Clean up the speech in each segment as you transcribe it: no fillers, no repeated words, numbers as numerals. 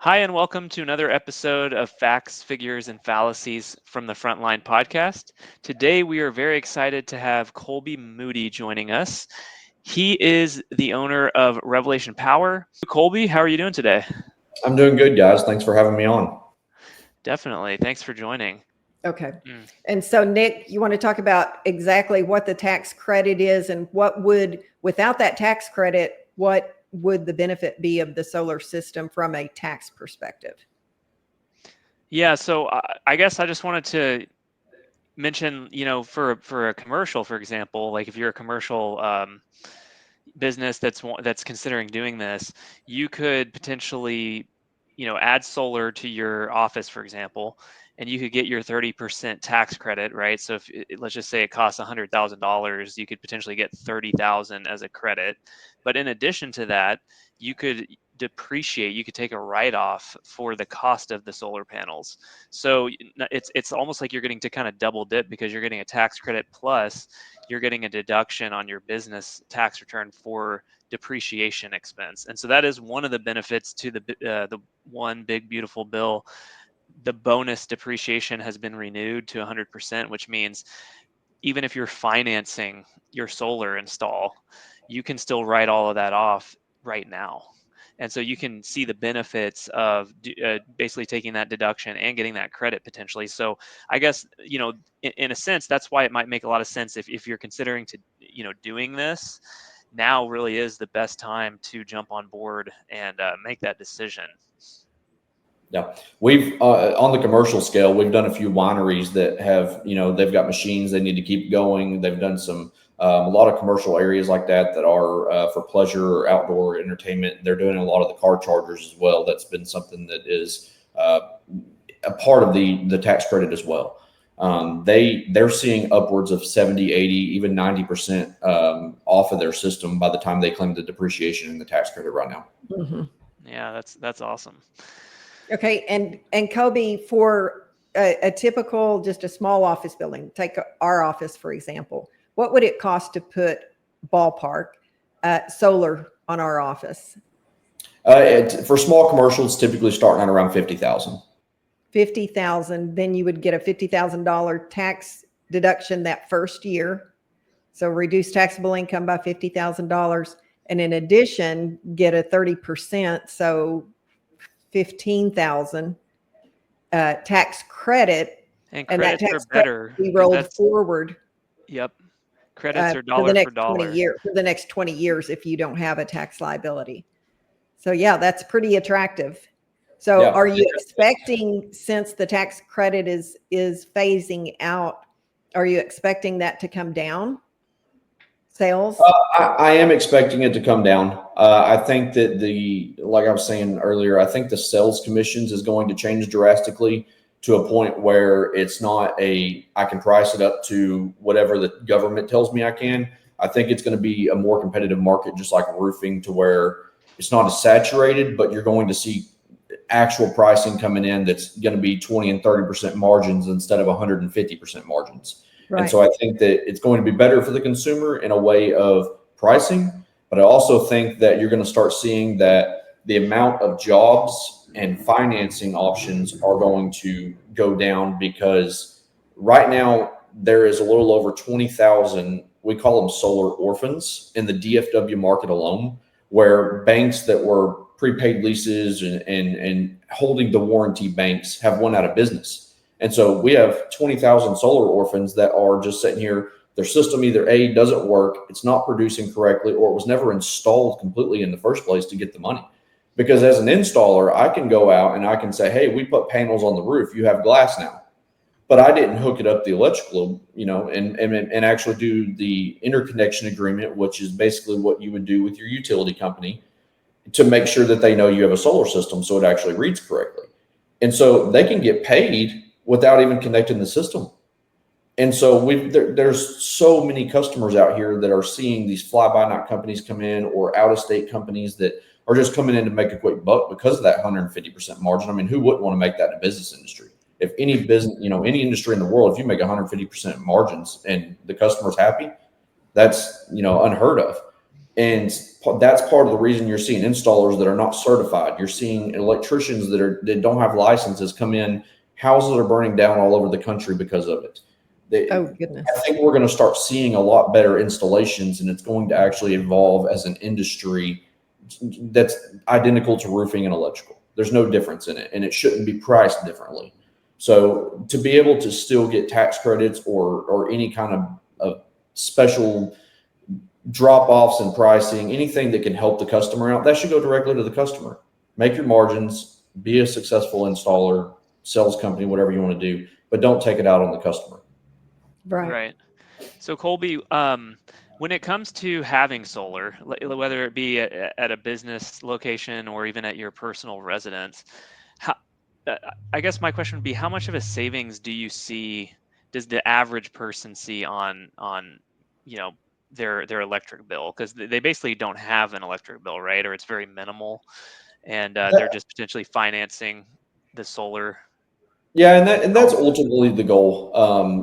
Hi, and welcome to another episode of Facts, Figures, and Fallacies from the Frontline podcast. Today, we are very excited to have Colby Moody joining us. He is the owner of Revelation Power. Colby, how are you doing today? I'm doing good, guys. Thanks for having me on. Definitely. Thanks for joining. Okay. And so, Nick, you want to talk about exactly what the tax credit is and without that tax credit, what would the benefit be of the solar system from a tax perspective? Yeah, so I guess I just wanted to mention, for a commercial, for example, like if you're a commercial business that's considering doing this, you could potentially, add solar to your office, for example, and you could get your 30% tax credit, right? So if let's just say it costs $100,000, you could potentially get 30,000 as a credit. But in addition to that, you could depreciate. You could take a write-off for the cost of the solar panels. So it's almost like you're getting to kind of double dip because you're getting a tax credit plus you're getting a deduction on your business tax return for depreciation expense. And so that is one of the benefits to the one big beautiful bill. The bonus depreciation has been renewed to 100%, which means even if you're financing your solar install, you can still write all of that off right now. And so you can see the benefits of basically taking that deduction and getting that credit potentially. So I guess, in a sense, that's why it might make a lot of sense if you're considering to, doing this. Now really is the best time to jump on board and make that decision. Yeah, we've on the commercial scale, we've done a few wineries that have, they've got machines they need to keep going. They've done some a lot of commercial areas like that are for pleasure or outdoor entertainment. They're doing a lot of the car chargers as well. That's been something that is a part of the tax credit as well. They're seeing upwards of 70, 80, even 90% off of their system by the time they claim the depreciation and the tax credit right now. Mm-hmm. Yeah, that's awesome. Okay, and Colby, for a typical, just a small office building, take our office for example, what would it cost to put ballpark solar on our office? For small commercials, typically starting at around 50,000. 50,000, then you would get a $50,000 tax deduction that first year. So reduce taxable income by $50,000, and in addition, get a 30%. So 15,000 tax credit, and that tax are better. Be rolled forward. Yep, credits are dollar for dollar 20 years for the next 20 years if you don't have a tax liability. So yeah, that's pretty attractive. So yeah. Are you expecting, since the tax credit is phasing out, are you expecting that to come down? Sales? I am expecting it to come down. I think that like I was saying earlier, I think the sales commissions is going to change drastically to a point where it's not I can price it up to whatever the government tells me I can. I think it's going to be a more competitive market, just like roofing, to where it's not as saturated, but you're going to see actual pricing coming in that's going to be 20 and 30% margins instead of 150% margins. Right. And so I think that it's going to be better for the consumer in a way of pricing, but I also think that you're going to start seeing that the amount of jobs and financing options are going to go down, because right now there is a little over 20,000, we call them solar orphans, in the DFW market alone, where banks that were prepaid leases and holding the warranty banks have went out of business. And so we have 20,000 solar orphans that are just sitting here. Their system either A, doesn't work, it's not producing correctly, or it was never installed completely in the first place to get the money. Because as an installer, I can go out and I can say, hey, we put panels on the roof, you have glass now. But I didn't hook it up the electrical, and actually do the interconnection agreement, which is basically what you would do with your utility company to make sure that they know you have a solar system so it actually reads correctly. And so they can get paid without even connecting the system. And so there's so many customers out here that are seeing these fly-by-night companies come in, or out-of-state companies that are just coming in to make a quick buck because of that 150% margin. I mean, who wouldn't want to make that in a business industry? If any business, any industry in the world, if you make 150% margins and the customer's happy, that's, unheard of. And that's part of the reason you're seeing installers that are not certified. You're seeing electricians that don't have licenses come in. Houses are burning down all over the country because of it. Oh, goodness. I think we're going to start seeing a lot better installations, and it's going to actually evolve as an industry that's identical to roofing and electrical. There's no difference in it, and it shouldn't be priced differently. So to be able to still get tax credits or any kind of special drop-offs in pricing, anything that can help the customer out, that should go directly to the customer. Make your margins, be a successful installer, sales company, whatever you want to do, but don't take it out on the customer. Right. So Colby, when it comes to having solar, whether it be at a business location or even at your personal residence, how, I guess my question would be, how much of a savings do you see, does the average person see on you know, their electric bill? Because they basically don't have an electric bill, right? Or it's very minimal, and they're just potentially financing the solar. Yeah, and that's ultimately the goal.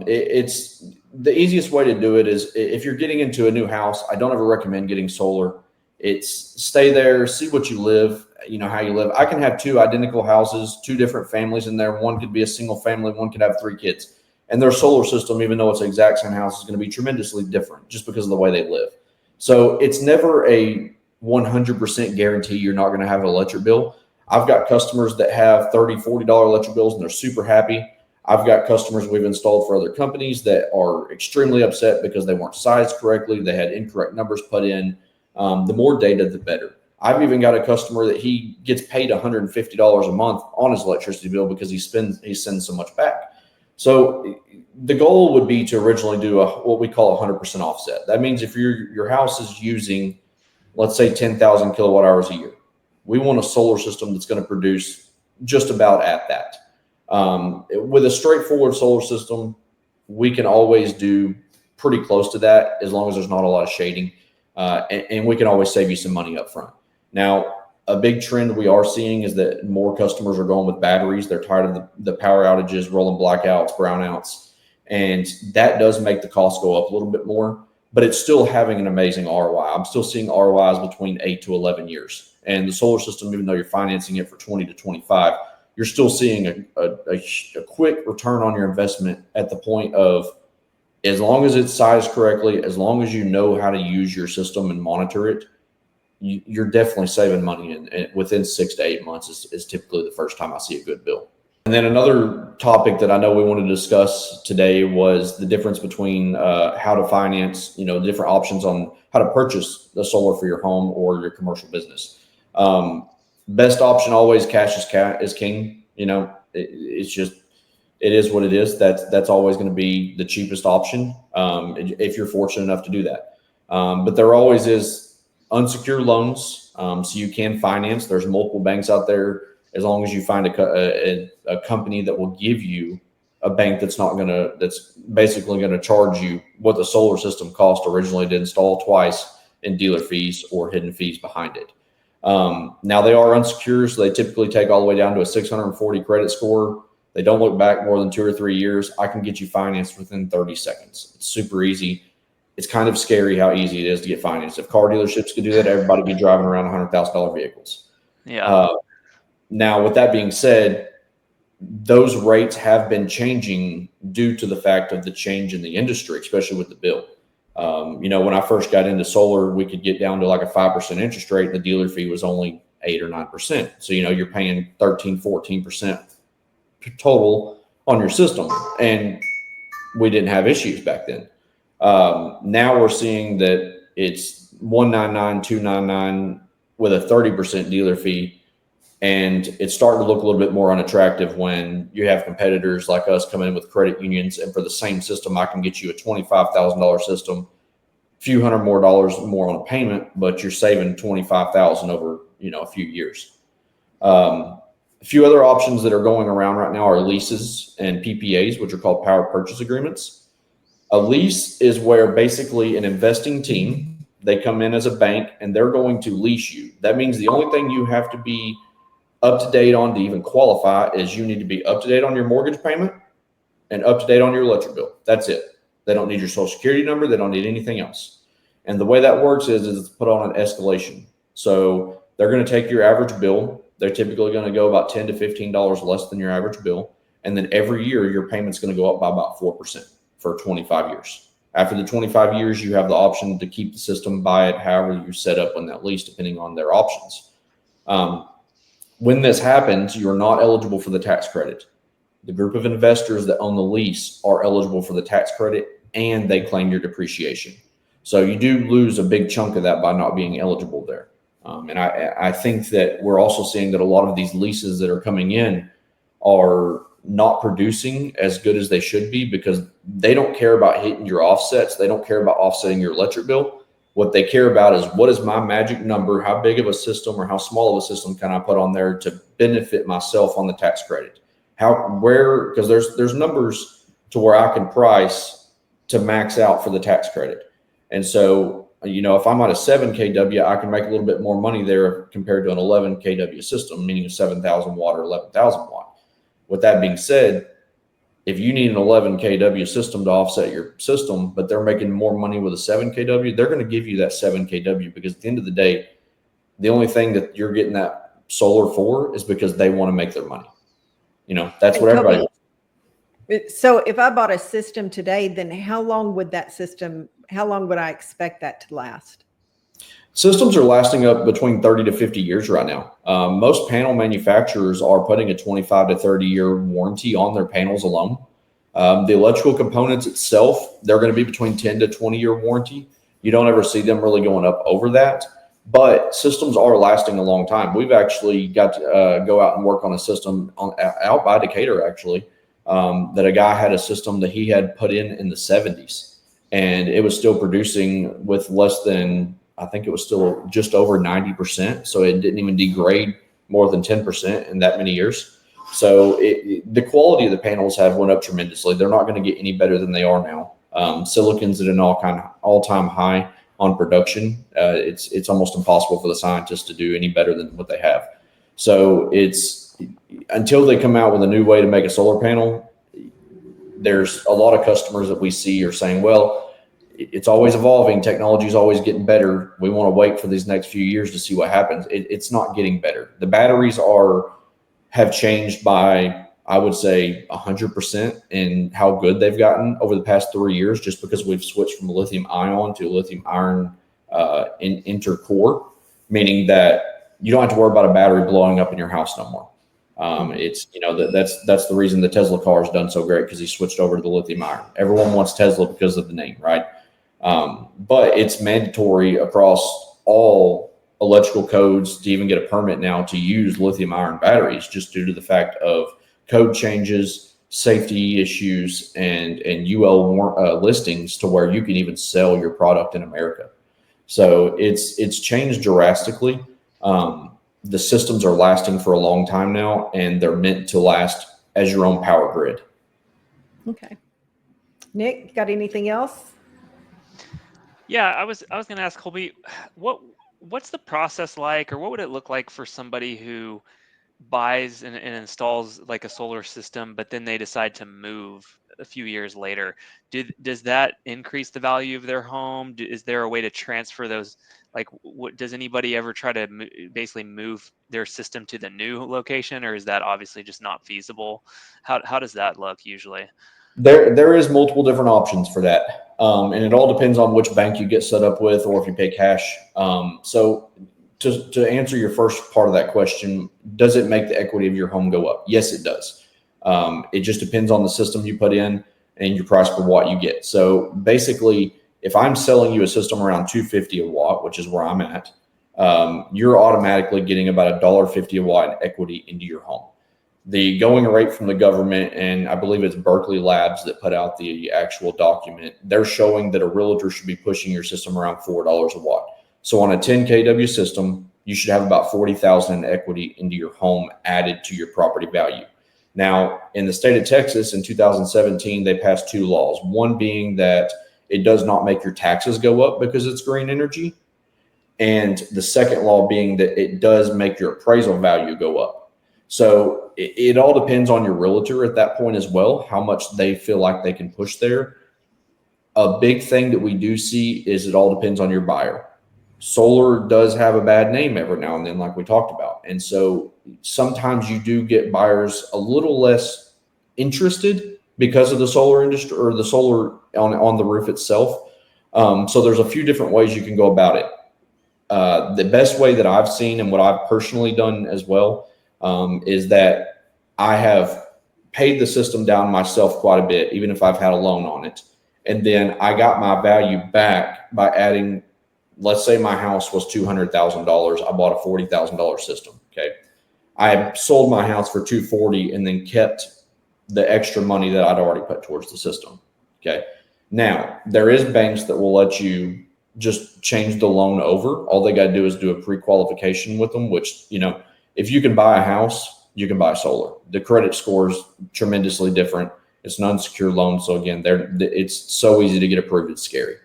It's the easiest way to do it is if you're getting into a new house. I don't ever recommend getting solar. It's stay there, see what you live, how you live. I can have two identical houses, two different families in there. One could be a single family, one could have 3 kids, and their solar system, even though it's the exact same house, is going to be tremendously different just because of the way they live. So it's never a 100% guarantee you're not going to have an electric bill. I've got customers that have $30, $40 electric bills and they're super happy. I've got customers we've installed for other companies that are extremely upset because they weren't sized correctly. They had incorrect numbers put in. The more data, the better. I've even got a customer that he gets paid $150 a month on his electricity bill because he sends so much back. So the goal would be to originally do what we call 100% offset. That means if your house is using, let's say, 10,000 kilowatt hours a year, we want a solar system that's going to produce just about at that. With a straightforward solar system, we can always do pretty close to that as long as there's not a lot of shading, and we can always save you some money up front. Now, a big trend we are seeing is that more customers are going with batteries. They're tired of the power outages, rolling blackouts, brownouts, and that does make the cost go up a little bit more, but it's still having an amazing ROI. I'm still seeing ROIs between 8 to 11 years. And the solar system, even though you're financing it for 20 to 25, you're still seeing a quick return on your investment at the point of, as long as it's sized correctly, as long as you know how to use your system and monitor it, you're definitely saving money. And within 6 to 8 months is typically the first time I see a good bill. And then another topic that I know we wanted to discuss today was the difference between how to finance, different options on how to purchase the solar for your home or your commercial business. Best option always cash is king. It's just, it is what it is. That's always going to be the cheapest option if you're fortunate enough to do that. But there always is unsecured loans, so you can finance. There's multiple banks out there. As long as you find a company that will give you a bank that's basically going to charge you what the solar system cost originally to install twice in dealer fees or hidden fees behind it. Now they are unsecured, so they typically take all the way down to a 640 credit score. They don't look back more than 2 or 3 years. I can get you financed within 30 seconds. It's super easy. It's kind of scary how easy it is to get financed. If car dealerships could do that, everybody would be driving around $100,000 vehicles. Yeah. Now, with that being said, those rates have been changing due to the fact of the change in the industry, especially with the bill. When I first got into solar, we could get down to like a 5% interest rate. The dealer fee was only 8 or 9%. So, you're paying 13, 14% total on your system. And we didn't have issues back then. Now we're seeing that it's 199, 299 with a 30% dealer fee. And it's starting to look a little bit more unattractive when you have competitors like us come in with credit unions. And for the same system, I can get you a $25,000 system, a few hundred more dollars more on a payment, but you're saving $25,000 over, a few years. A few other options that are going around right now are leases and PPAs, which are called power purchase agreements. A lease is where basically an investing team, they come in as a bank and they're going to lease you. That means the only thing you have to be up to date on to even qualify is you need to be up to date on your mortgage payment and up to date on your electric bill. That's it. They don't need your social security number. They don't need anything else. And the way that works is it's put on an escalation. So they're going to take your average bill. They're typically going to go about $10 to $15 less than your average bill. And then every year, your payment's going to go up by about 4% for 25 years. After the 25 years, you have the option to keep the system, buy it, however you set up on that lease, depending on their options. When this happens, you're not eligible for the tax credit. The group of investors that own the lease are eligible for the tax credit, and they claim your depreciation. So you do lose a big chunk of that by not being eligible there. And I think that we're also seeing that a lot of these leases that are coming in are not producing as good as they should be, because they don't care about hitting your offsets. They don't care about offsetting your electric bill. What they care about is, what is my magic number? How big of a system or how small of a system can I put on there to benefit myself on the tax credit? Because there's numbers to where I can price to max out for the tax credit. And so, if I'm at a 7 kW, I can make a little bit more money there compared to an 11 kW system, meaning a 7,000 watt or 11,000 watt. With that being said, if you need an 11 kW system to offset your system, but they're making more money with a 7 kW, they're going to give you that 7 kW, because at the end of the day, the only thing that you're getting that solar for is because they want to make their money. That's what everybody. So if I bought a system today, then how long would I expect that to last? Systems are lasting up between 30 to 50 years right now. Most panel manufacturers are putting a 25 to 30 year warranty on their panels alone. The electrical components itself, they're going to be between 10 to 20 year warranty. You don't ever see them really going up over that, but systems are lasting a long time. We've actually got to go out and work on a system out by Decatur, actually, that a guy had a system that he had put in the 70s, and it was still producing with less than, I think it was still just over 90%. So it didn't even degrade more than 10% in that many years. So the quality of the panels have went up tremendously. They're not going to get any better than they are now. Silicon's at an all-time high on production. It's almost impossible for the scientists to do any better than what they have. So until they come out with a new way to make a solar panel, there's a lot of customers that we see are saying, well, it's always evolving. Technology is always getting better. We want to wait for these next few years to see what happens. It's not getting better. The batteries have changed by, I would say, 100% in how good they've gotten over the past 3 years, just because we've switched from lithium ion to lithium iron intercore, meaning that you don't have to worry about a battery blowing up in your house no more. That's the reason the Tesla car has done so great, because he switched over to the lithium iron. Everyone wants Tesla because of the name, right? But it's mandatory across all electrical codes to even get a permit now to use lithium iron batteries, just due to the fact of code changes, safety issues, and UL listings to where you can even sell your product in America. So it's changed drastically. The systems are lasting for a long time now, and they're meant to last as your own power grid. Okay. Nick, got anything else? Yeah, I was going to ask Colby, what's the process like, or what would it look like for somebody who buys and installs like a solar system, but then they decide to move a few years later? Does that increase the value of their home? Is there a way to transfer those? Like, does anybody ever try to basically move their system to the new location, or is that obviously just not feasible? How does that look usually? There is multiple different options for that. And it all depends on which bank you get set up with, or if you pay cash. So to answer your first part of that question, does it make the equity of your home go up? Yes, it does. It just depends on the system you put in and your price per watt you get. So basically, if I'm selling you a system around $250 a watt, which is where I'm at, you're automatically getting about $1.50 a watt in equity into your home. The going rate from the government, and I believe it's Berkeley Labs that put out the actual document, they're showing that a realtor should be pushing your system around $4 a watt. So on a 10 kW system, you should have about $40,000 in equity into your home added to your property value. Now, in the state of Texas in 2017, they passed two laws. One being that it does not make your taxes go up because it's green energy. And the second law being that it does make your appraisal value go up. So it all depends on your realtor at that point as well, how much they feel like they can push there. A big thing that we do see is it all depends on your buyer. Solar does have a bad name every now and then, like we talked about. And so sometimes you do get buyers a little less interested because of the solar industry or the solar on the roof itself. So there's a few different ways you can go about it. The best way that I've seen and what I've personally done as well is that I have paid the system down myself quite a bit, even if I've had a loan on it. And then I got my value back by adding, let's say my house was $200,000. I bought a $40,000 system. Okay. I sold my house for $240,000 and then kept the extra money that I'd already put towards the system. Okay. Now there is banks that will let you just change the loan over. All they got to do is do a pre-qualification with them, which, you know, if you can buy a house, you can buy solar. The credit score is tremendously different. It's an unsecured loan. So again, it's so easy to get approved. It's scary.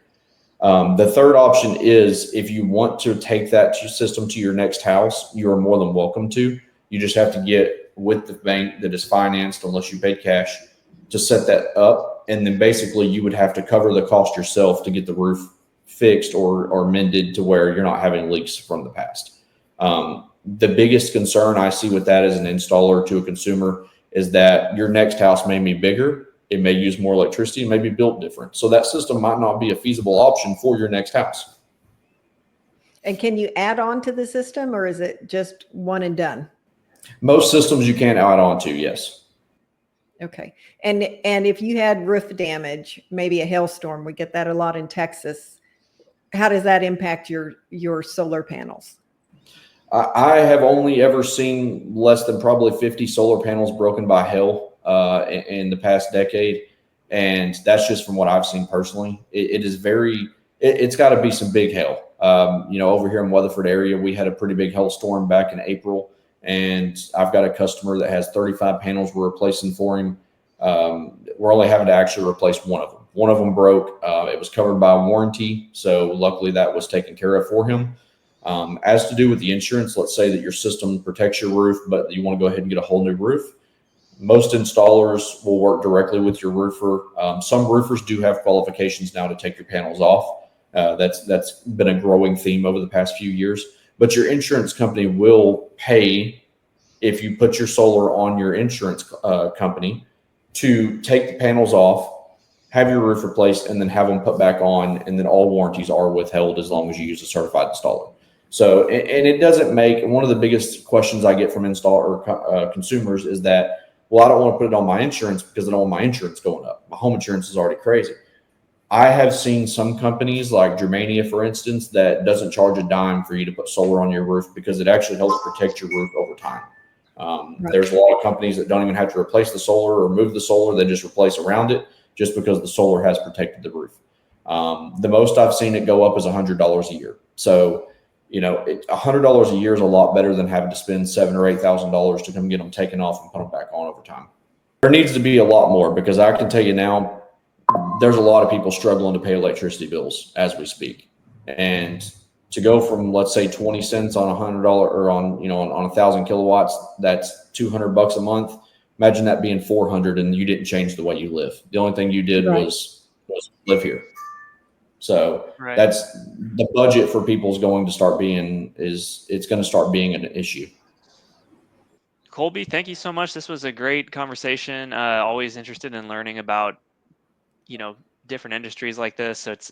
The third option is if you want to take that system to your next house, you are more than welcome to. You just have to get with the bank that is financed, unless you paid cash, to set that up. And then basically you would have to cover the cost yourself to get the roof fixed or mended to where you're not having leaks from the past. The biggest concern I see with that as an installer to a consumer is that your next house may be bigger. It may use more electricity, it may be built different. So that system might not be a feasible option for your next house. And can you add on to the system, or is it just one and done? Most systems you can add on to, yes. Okay. And if you had roof damage, maybe a hailstorm, we get that a lot in Texas. How does that impact your solar panels? I have only ever seen less than probably 50 solar panels broken by hail in the past decade. And that's just from what I've seen personally. It's got to be some big hail. You know, over here in Weatherford area, we had a pretty big hailstorm back in April. And I've got a customer that has 35 panels we're replacing for him. We're only having to actually replace one of them. One of them broke. It was covered by warranty. So luckily that was taken care of for him. As to do with the insurance, let's say that your system protects your roof, but you want to go ahead and get a whole new roof. Most installers will work directly with your roofer. Some roofers do have qualifications now to take your panels off. That's been a growing theme over the past few years. But your insurance company will pay if you put your solar on your insurance company to take the panels off, have your roof replaced, and then have them put back on. And then all warranties are withheld as long as you use a certified installer. So, and it doesn't make, one of the biggest questions I get from installer consumers is that, well, I don't want to put it on my insurance because I don't want my insurance going up. My home insurance is already crazy. I have seen some companies like Germania, for instance, that doesn't charge a dime for you to put solar on your roof because it actually helps protect your roof over time. Right. There's a lot of companies that don't even have to replace the solar or move the solar. They just replace around it just because the solar has protected the roof. The most I've seen it go up is $100 a year. So, you know, $100 a year is a lot better than having to spend $7,000 or $8,000 to come get them taken off and put them back on over time. There needs to be a lot more, because I can tell you now, there's a lot of people struggling to pay electricity bills as we speak. And to go from, let's say, 20 cents on $100 or on 1,000 kilowatts, that's $200 a month. Imagine that being 400 and you didn't change the way you live. The only thing you did was live here. So that's the budget for people is going to start being an issue. Colby, thank you so much. This was a great conversation. Always interested in learning about, different industries like this. So it's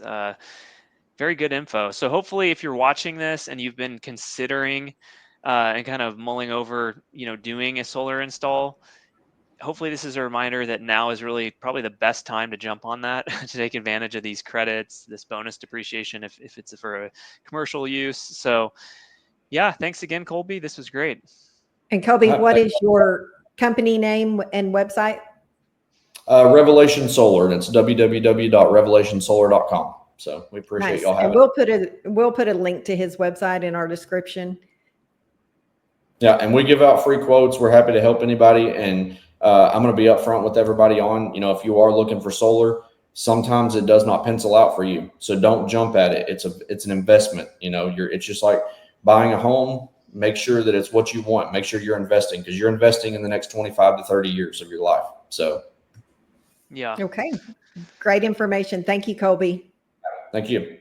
very good info. So hopefully if you're watching this and you've been considering and kind of mulling over, doing a solar install, hopefully this is a reminder that now is really probably the best time to jump on that to take advantage of these credits, this bonus depreciation if it's for a commercial use. So yeah, thanks again, Colby. This was great. And Colby, what is your company name and website? Revelation Solar, and it's www.revelationsolar.com. So we appreciate y'all having it. We'll put a link to his website in our description. Yeah, and we give out free quotes. We're happy to help anybody. And I'm going to be upfront with everybody on, if you are looking for solar, sometimes it does not pencil out for you. So don't jump at it. It's an investment. It's just like buying a home. Make sure that it's what you want. Make sure you're investing, because you're investing in the next 25 to 30 years of your life. So. Yeah. Okay. Great information. Thank you, Colby. Thank you.